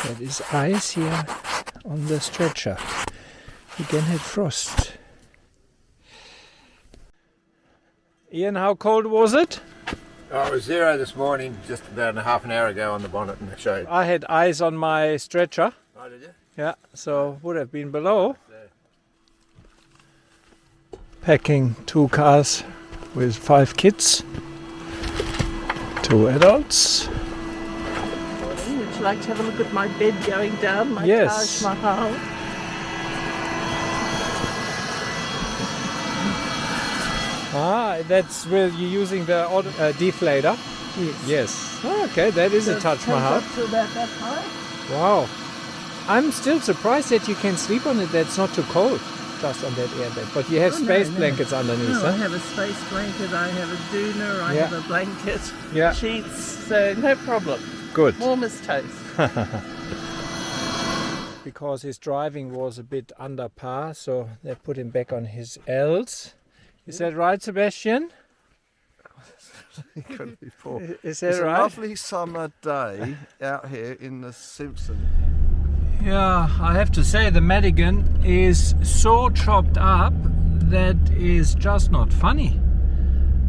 That is ice here on the stretcher. Again had frost. Ian, how cold was it? Oh, it was 0 this morning, just about half an hour ago on the bonnet in the shade. I had ice on my stretcher. Oh, did you? Yeah, so would have been below. Packing 2 cars with 5 kids, 2 adults. Would you like to have a look at my bed going down, my Yes. Taj Mahal? Ah, that's where you're using the deflator? Yes. Oh, okay, that is a Taj Mahal. Up to about that high. Wow. I'm still surprised that you can sleep on it. That's not too cold, just on that airbed. But you have space blankets underneath, No, huh? I have a space blanket, I have a doona, I have a blanket, sheets, so no problem. Good. Warm as toast. Because his driving was a bit under par, so they put him back on his L's. Is that right, Sebastian? Couldn't be poor. Is that It's right? a lovely summer day out here in the Simpson. Yeah, I have to say the Madigan is so chopped up that is just not funny.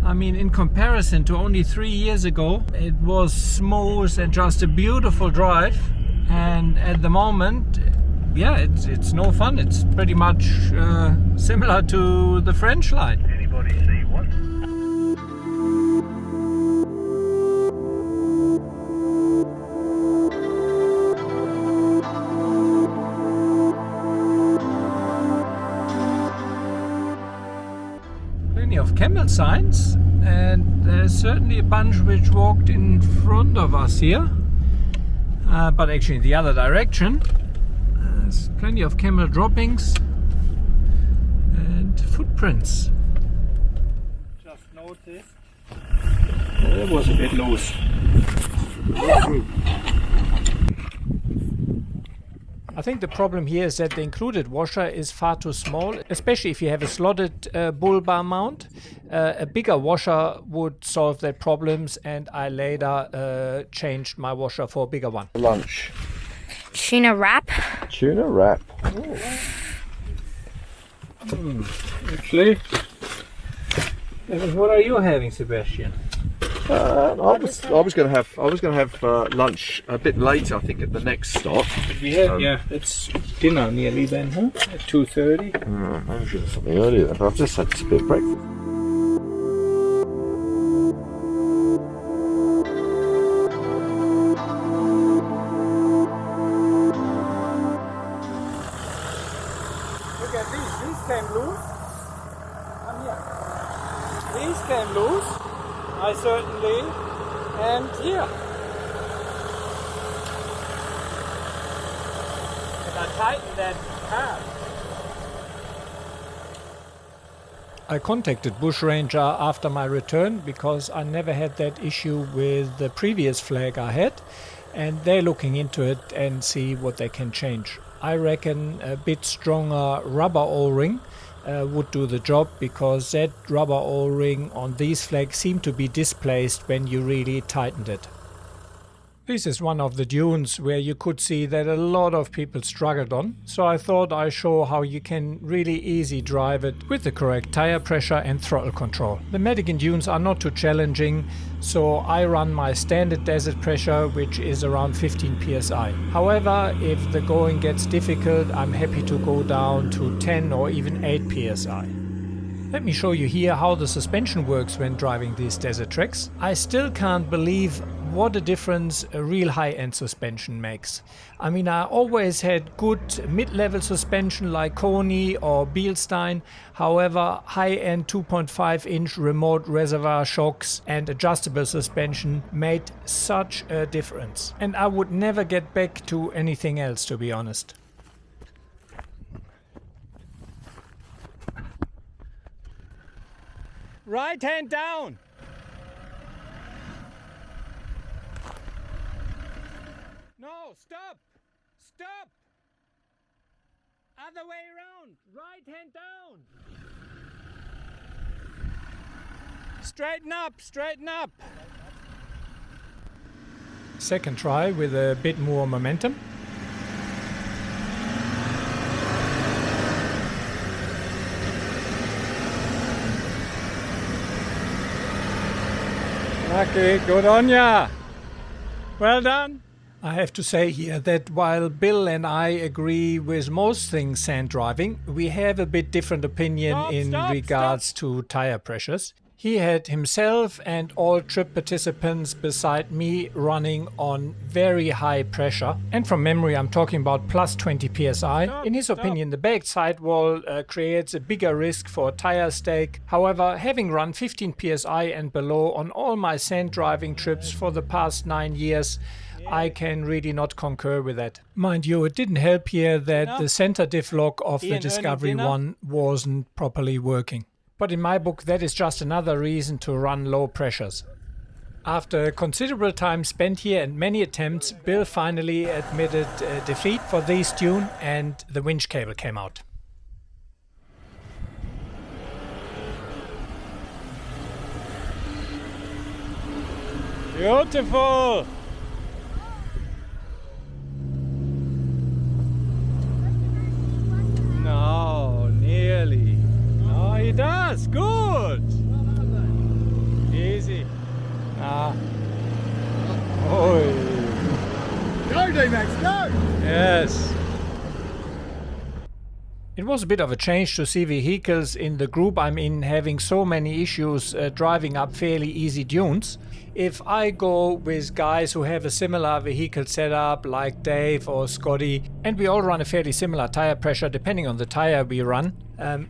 I mean, in comparison to only 3 years ago, it was smooth and just a beautiful drive. And at the moment, yeah, it's no fun. It's pretty much similar to the French line. Anybody see what? Plenty of camel signs, and there's certainly a bunch which walked in front of us here, but actually in the other direction. There's plenty of camel droppings and footprints. Just noticed. That was a bit loose. I think the problem here is that the included washer is far too small, especially if you have a slotted bull bar mount. A bigger washer would solve their problems, and I later changed my washer for a bigger one. Lunch. Tuna wrap. Tuna wrap. Actually, what are you having, Sebastian? I was going to have lunch a bit later. I think at the next stop. We have, it's dinner nearly then, huh? At 2:30. Maybe we should have something earlier. But I've just had a bit of breakfast. Look at these. These came loose. Come here. These came loose. I certainly am here. And I tightened that car. I contacted Bush Ranger after my return because I never had that issue with the previous flag I had, and they're looking into it and see what they can change. I reckon a bit stronger rubber O-ring would do the job, because that rubber O-ring on these flags seemed to be displaced when you really tightened it. This is one of the dunes where you could see that a lot of people struggled on, so I thought I'd show how you can really easy drive it with the correct tire pressure and throttle control. The Madigan dunes are not too challenging, so I run my standard desert pressure, which is around 15 psi. However, if the going gets difficult, I'm happy to go down to 10 or even 8 psi. Let me show you here how the suspension works when driving these desert tracks. I still can't believe what a difference a real high-end suspension makes. I mean, I always had good mid-level suspension like Koni or Bielstein. However, high-end 2.5-inch remote reservoir shocks and adjustable suspension made such a difference. And I would never get back to anything else, to be honest. Right hand down. No, stop. Stop. Other way around. Right hand down. Straighten up, straighten up. Second try with a bit more momentum. Okay, good on ya. Well done. I have to say here that while Bill and I agree with most things sand driving, we have a bit different opinion in regards to tire pressures. He had himself and all trip participants beside me running on very high pressure. And from memory, I'm talking about plus 20 psi. In his opinion, the baked sidewall creates a bigger risk for tire stake. However, having run 15 psi and below on all my sand driving trips for the past 9 years, I can really not concur with that. Mind you, it didn't help here that the center diff lock of the Discovery One wasn't properly working. But in my book, that is just another reason to run low pressures. After considerable time spent here and many attempts, Bill finally admitted defeat for this tune and the winch cable came out. Beautiful! No, nearly. Oh, he does. Good. Easy. Ah. Oh. Go, Dmax, go! Yes. It was a bit of a change to see vehicles in the group I'm in having so many issues driving up fairly easy dunes. If I go with guys who have a similar vehicle setup like Dave or Scotty, and we all run a fairly similar tire pressure depending on the tire we run,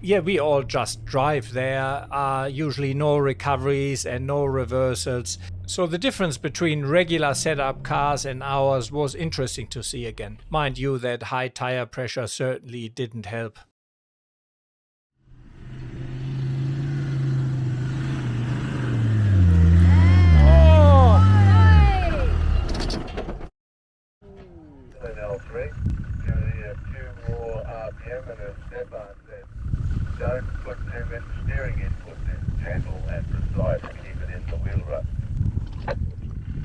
we all just drive. There are usually no recoveries and no reversals. So the difference between regular setup cars and ours was interesting to see again. Mind you that high tire pressure certainly didn't help. L3, two more RPM and a step on that. Don't put too much steering input in, gentle and precise, keep it in the wheel rut.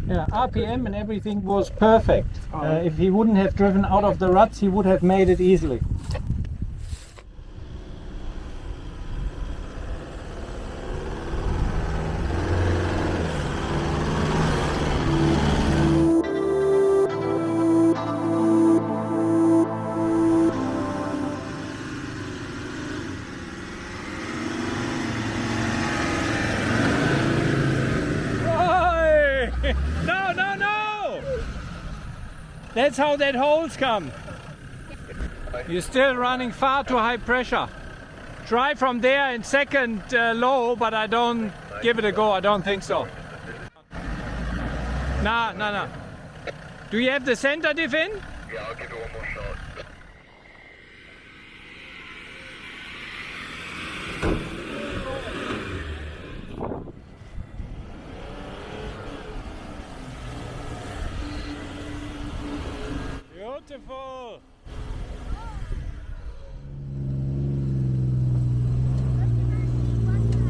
Yeah, RPM and everything was perfect. If he wouldn't have driven out of the ruts, he would have made it easily. That's how that holes come. You're still running far too high pressure. Try from there in second low, but I don't give it a go. I don't think so. No. Do you have the center diff in? Yeah, I'll give it one more shot. Beautiful!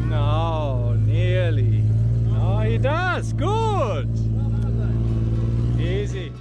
No, nearly. No, he does. Good! Easy.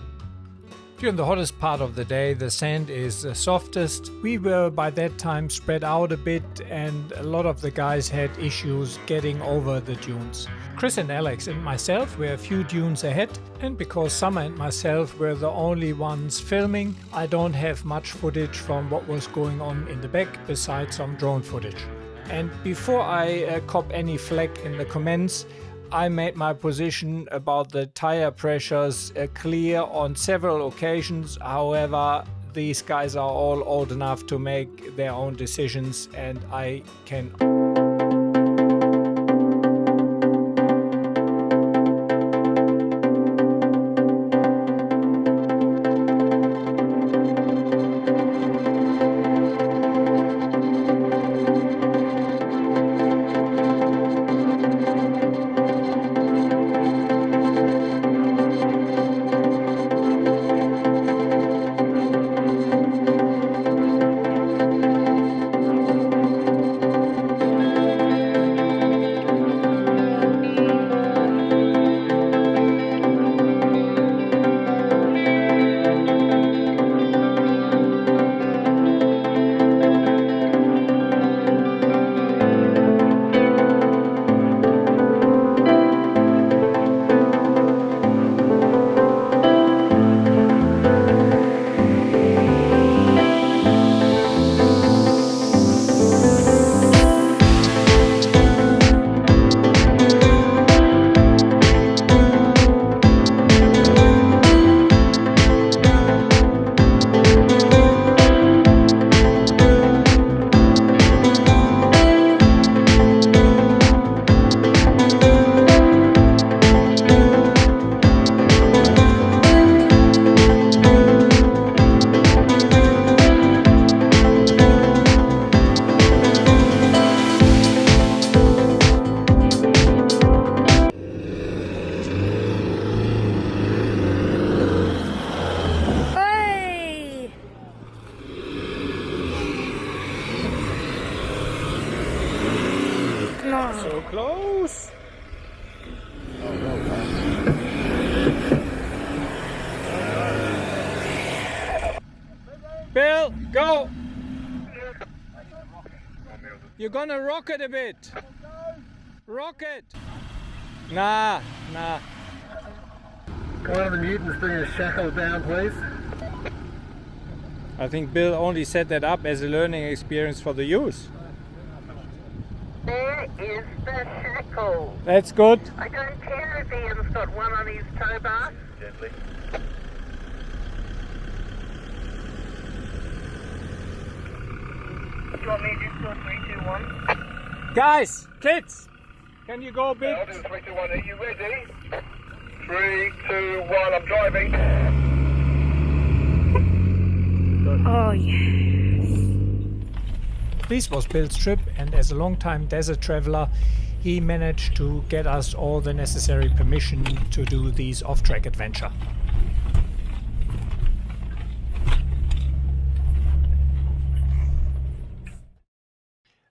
During the hottest part of the day, the sand is the softest. We were by that time spread out a bit and a lot of the guys had issues getting over the dunes. Chris and Alex and myself were a few dunes ahead, and because Summer and myself were the only ones filming, I don't have much footage from what was going on in the back besides some drone footage. And before I cop any flack in the comments, I made my position about the tire pressures clear on several occasions. However, these guys are all old enough to make their own decisions, and I can So close. Bill, go! You're gonna rock it a bit. Rock it. Nah. One of the mutants being shackled down, please. I think Bill only set that up as a learning experience for the youth. There is the shackle. That's good. I don't care if Ian's got one on his tow bar. Gently. Do you want me to do 3, 2, 1? Guys, kids, can you go a bit? I'll do 3, 2, 1. Are you ready? 3, 2, 1. I'm driving. Oh, yeah. This was Bill's trip, and as a long-time desert traveler, he managed to get us all the necessary permission to do these off-track adventure.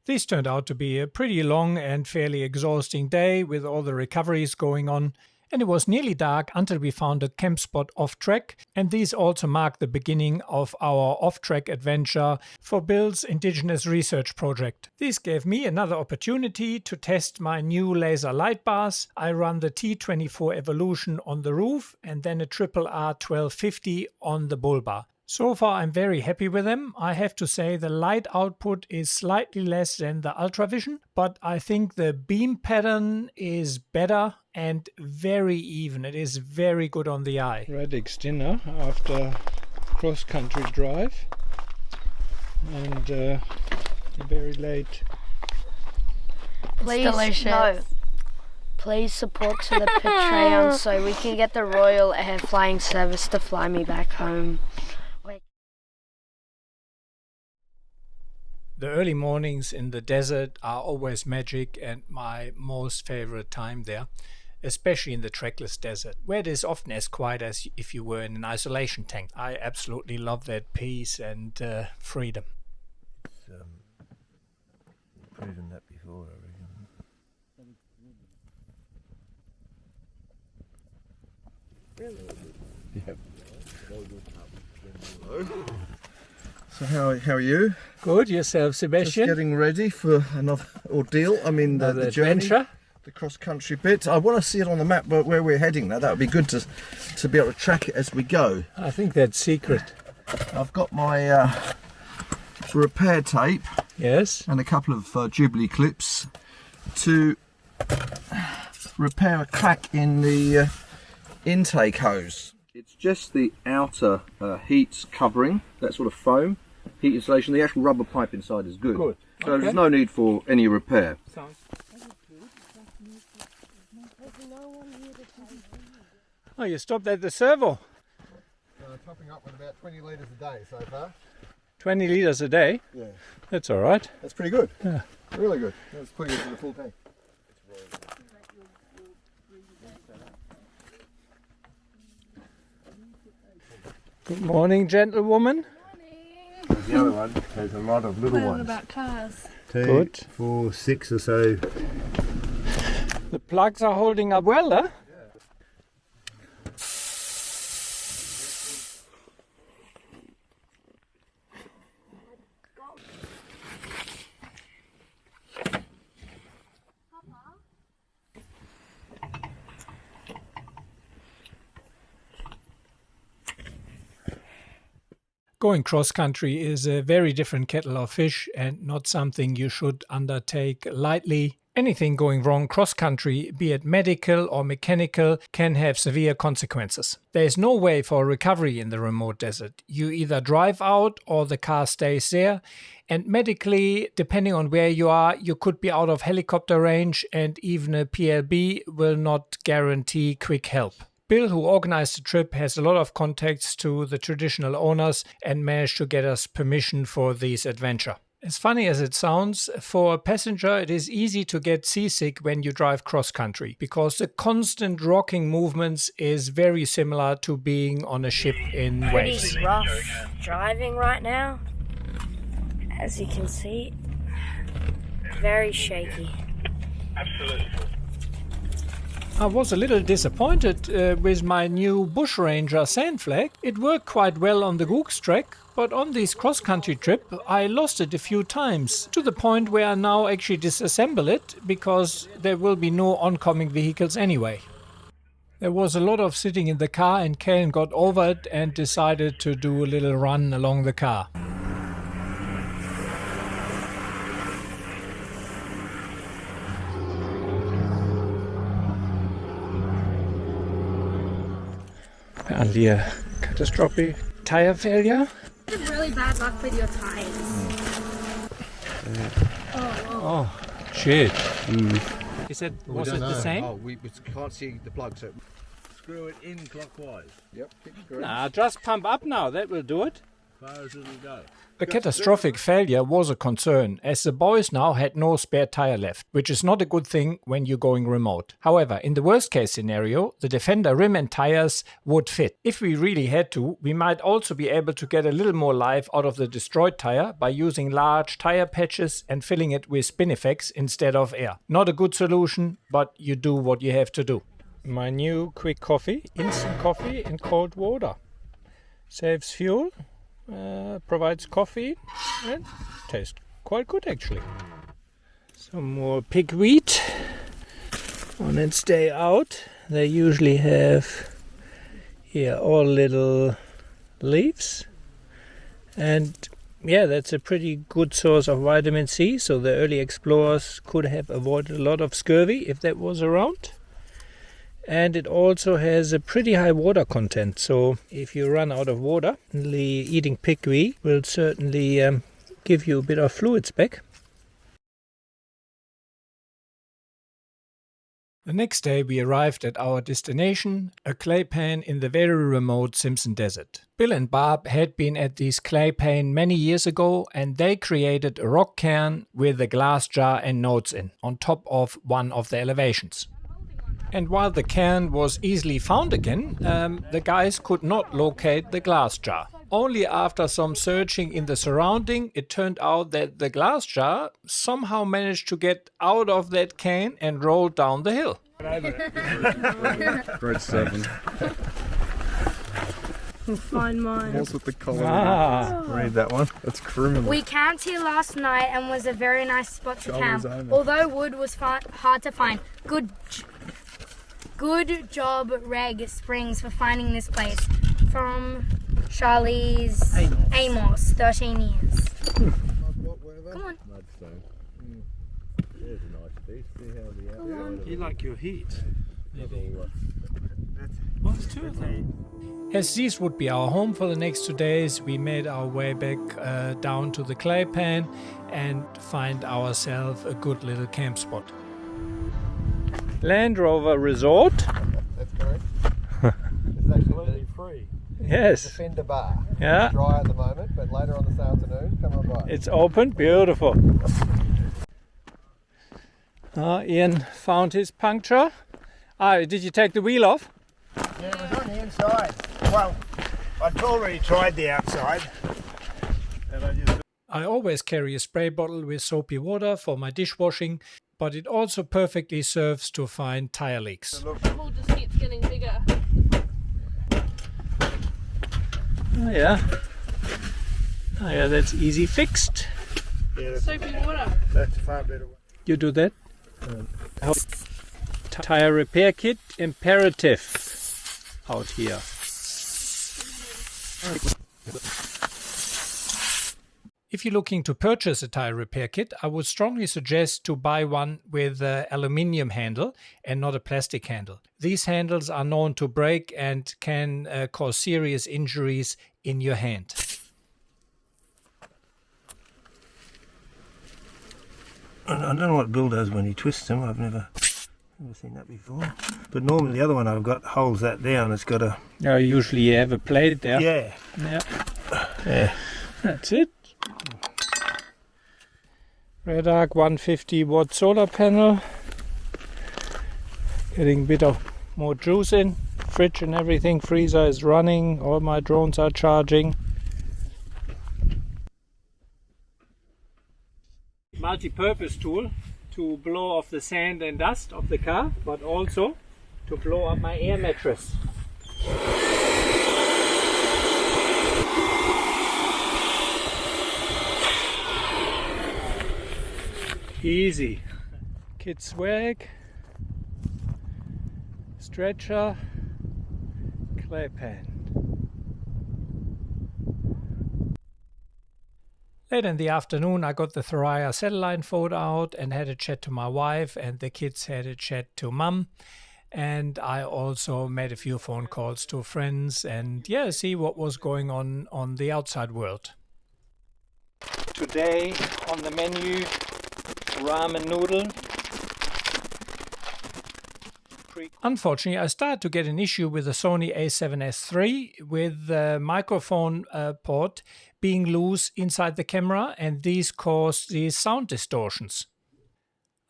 This turned out to be a pretty long and fairly exhausting day with all the recoveries going on, and it was nearly dark until we found a camp spot off-track, and these also marked the beginning of our off-track adventure for Bill's Indigenous Research Project. This gave me another opportunity to test my new laser light bars. I run the T24 Evolution on the roof and then a Triple R 1250 on the bull bar. So far I'm very happy with them. I have to say the light output is slightly less than the Ultravision, but I think the beam pattern is better and very even. It is very good on the eye. Radix dinner after cross-country drive and very late. Please, no. Please support to the Patreon so we can get the Royal Air Flying Service to fly me back home. The early mornings in the desert are always magic and my most favorite time there, especially in the trackless desert, where it is often as quiet as if you were in an isolation tank. I absolutely love that peace and freedom. Proven that before, I reckon. Yep. Hello. So how are you? Good, yourself, Sebastian? Just getting ready for another ordeal. I mean, the journey, adventure, the cross-country bit. I want to see it on the map where we're heading now. That would be good to be able to track it as we go. I think that's secret. I've got my repair tape. Yes. And a couple of Jubilee clips to repair a crack in the intake hose. It's just the outer heat covering, that sort of foam, heat insulation. The actual rubber pipe inside is good. Good. So there's no need for any repair. Sounds. Oh, you stopped at the servo. Topping up with about 20 litres a day so far. 20 litres a day? Yeah. That's all right. That's pretty good. Yeah. Really good. That's putting it to the full tank. Good morning, gentlewoman. Morning. The other one has a lot of little ones. About cars. 2, 4, 6 or so. The plugs are holding up well, huh? Going cross-country is a very different kettle of fish and not something you should undertake lightly. Anything going wrong cross-country, be it medical or mechanical, can have severe consequences. There is no way for recovery in the remote desert. You either drive out or the car stays there. And medically, depending on where you are, you could be out of helicopter range and even a PLB will not guarantee quick help. Bill, who organized the trip, has a lot of contacts to the traditional owners and managed to get us permission for this adventure. As funny as it sounds, for a passenger it is easy to get seasick when you drive cross-country because the constant rocking movements is very similar to being on a ship in waves. Pretty rough driving right now, as you can see. Very shaky. Absolutely full. I was a little disappointed with my new Bush Ranger sand flag. It worked quite well on the Gooks track, but on this cross-country trip I lost it a few times, to the point where I now actually disassemble it because there will be no oncoming vehicles anyway. There was a lot of sitting in the car and Kane got over it and decided to do a little run along the car. Apparently a catastrophic tire failure. Really bad luck with your tires. Oh, shit. Was it the same? Oh, we can't see the plug, so screw it in clockwise. Yep, keep screwing. Nah, just pump up now, that will do it. As far as it'll go. The catastrophic failure was a concern, as the boys now had no spare tire left, which is not a good thing when you're going remote. However, in the worst case scenario, the Defender rim and tires would fit. If we really had to, we might also be able to get a little more life out of the destroyed tire by using large tire patches and filling it with Spinifex instead of air. Not a good solution, but you do what you have to do. My new quick coffee, instant coffee in cold water. Saves fuel. Provides coffee and tastes quite good actually. Some more pig wheat on its day out. They usually have here all little leaves, and yeah, that's a pretty good source of vitamin C, so the early explorers could have avoided a lot of scurvy if that was around. And it also has a pretty high water content, so if you run out of water, eating pigweed will certainly give you a bit of fluids back. The next day we arrived at our destination, a clay pan in the very remote Simpson Desert. Bill and Barb had been at this clay pan many years ago, and they created a rock cairn with a glass jar and notes in, on top of one of the elevations. And while the cairn was easily found again, the guys could not locate the glass jar. Only after some searching in the surrounding, it turned out that the glass jar somehow managed to get out of that cairn and rolled down the hill. Grade 7. Find mine. What's with the colour? Read that one. That's criminal. We camped here last night and was a very nice spot to camp. Although wood was hard to find. Good job, Reg Springs, for finding this place. From Charlie's Amos, 13 years. Come on. Mudstone. There's a nice piece. See how the outside. You like your heat? What's two of them? As these would be our home for the next 2 days, we made our way back down to the clay pan and find ourselves a good little camp spot. Landrover Resort. That's correct. It's actually free. Yes. Defender bar. Yeah. It's dry at the moment, but later on this afternoon, come on by. It's open. Beautiful. Ian found his puncture. Did you take the wheel off? Yeah, it was on the inside. Well, I'd already tried the outside. And I always carry a spray bottle with soapy water for my dishwashing, but it also perfectly serves to find tire leaks. The hole just keeps getting bigger. Oh yeah, that's easy fixed. Yeah, Soapy water. that's far better. You do that? Tire repair kit imperative out here. If you're looking to purchase a tire repair kit, I would strongly suggest to buy one with an aluminium handle and not a plastic handle. These handles are known to break and can cause serious injuries in your hand. I don't know what Bill does when he twists them. I've never seen that before. But normally the other one I've got holds that down. It's got a... Usually you have a plate there. Yeah. Yeah. That's it. Red Arc 150 watt solar panel. Getting a bit of more juice in. Fridge and everything. Freezer is running. All my drones are charging. Multi-purpose tool to blow off the sand and dust of the car, but also to blow up my air mattress. Easy. Kid swag, stretcher, clay pan. Late in the afternoon I got the Thoraya satellite phone out and had a chat to my wife, and the kids had a chat to mum. And I also made a few phone calls to friends and see what was going on the outside world. Today on the menu, ramen noodle. Unfortunately, I started to get an issue with the Sony a7S III with the microphone port being loose inside the camera, and these caused these sound distortions.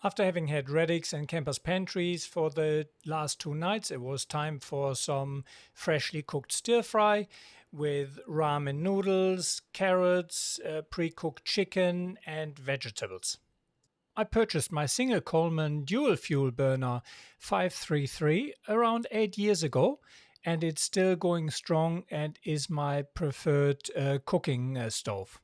After having had Reddicks and Campers Pantries for the last 2 nights, it was time for some freshly cooked stir fry with ramen noodles, carrots, pre-cooked chicken and vegetables. I purchased my single Coleman dual fuel burner 533 around 8 years ago, and it's still going strong and is my preferred cooking stove.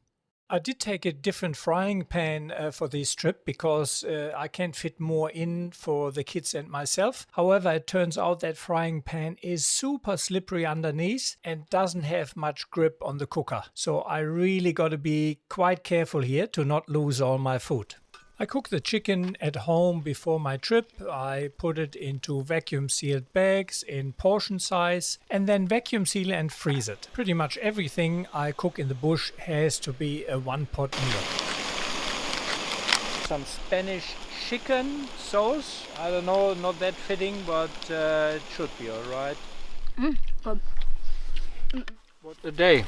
I did take a different frying pan for this trip because I can fit more in for the kids and myself. However, it turns out that frying pan is super slippery underneath and doesn't have much grip on the cooker. So I really got to be quite careful here to not lose all my food. I cook the chicken at home before my trip. I put it into vacuum sealed bags in portion size and then vacuum seal and freeze it. Pretty much everything I cook in the bush has to be a one-pot meal. Some Spanish chicken sauce. I don't know, not that fitting, but it should be alright. Good. What a day.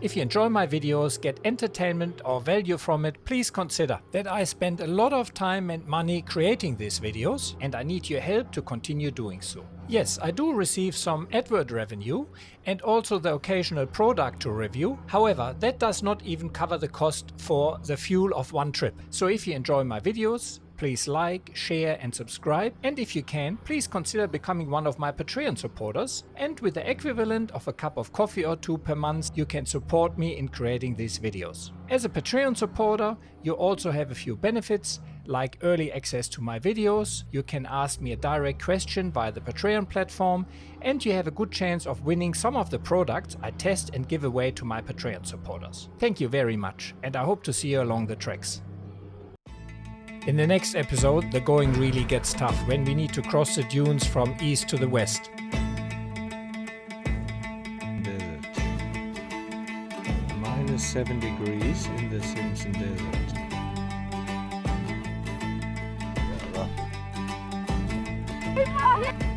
If you enjoy my videos, get entertainment or value from it, please consider that I spend a lot of time and money creating these videos, and I need your help to continue doing so. Yes, I do receive some AdWord revenue and also the occasional product to review. However, that does not even cover the cost for the fuel of one trip. So if you enjoy my videos, please like, share and subscribe, and if you can, please consider becoming one of my Patreon supporters, and with the equivalent of a cup of coffee or 2 per month, you can support me in creating these videos. As a Patreon supporter, you also have a few benefits, like early access to my videos, you can ask me a direct question via the Patreon platform, and you have a good chance of winning some of the products I test and give away to my Patreon supporters. Thank you very much, and I hope to see you along the tracks. In the next episode, the going really gets tough when we need to cross the dunes from east to the west. Desert. -7 degrees in the Simpson Desert. Yeah.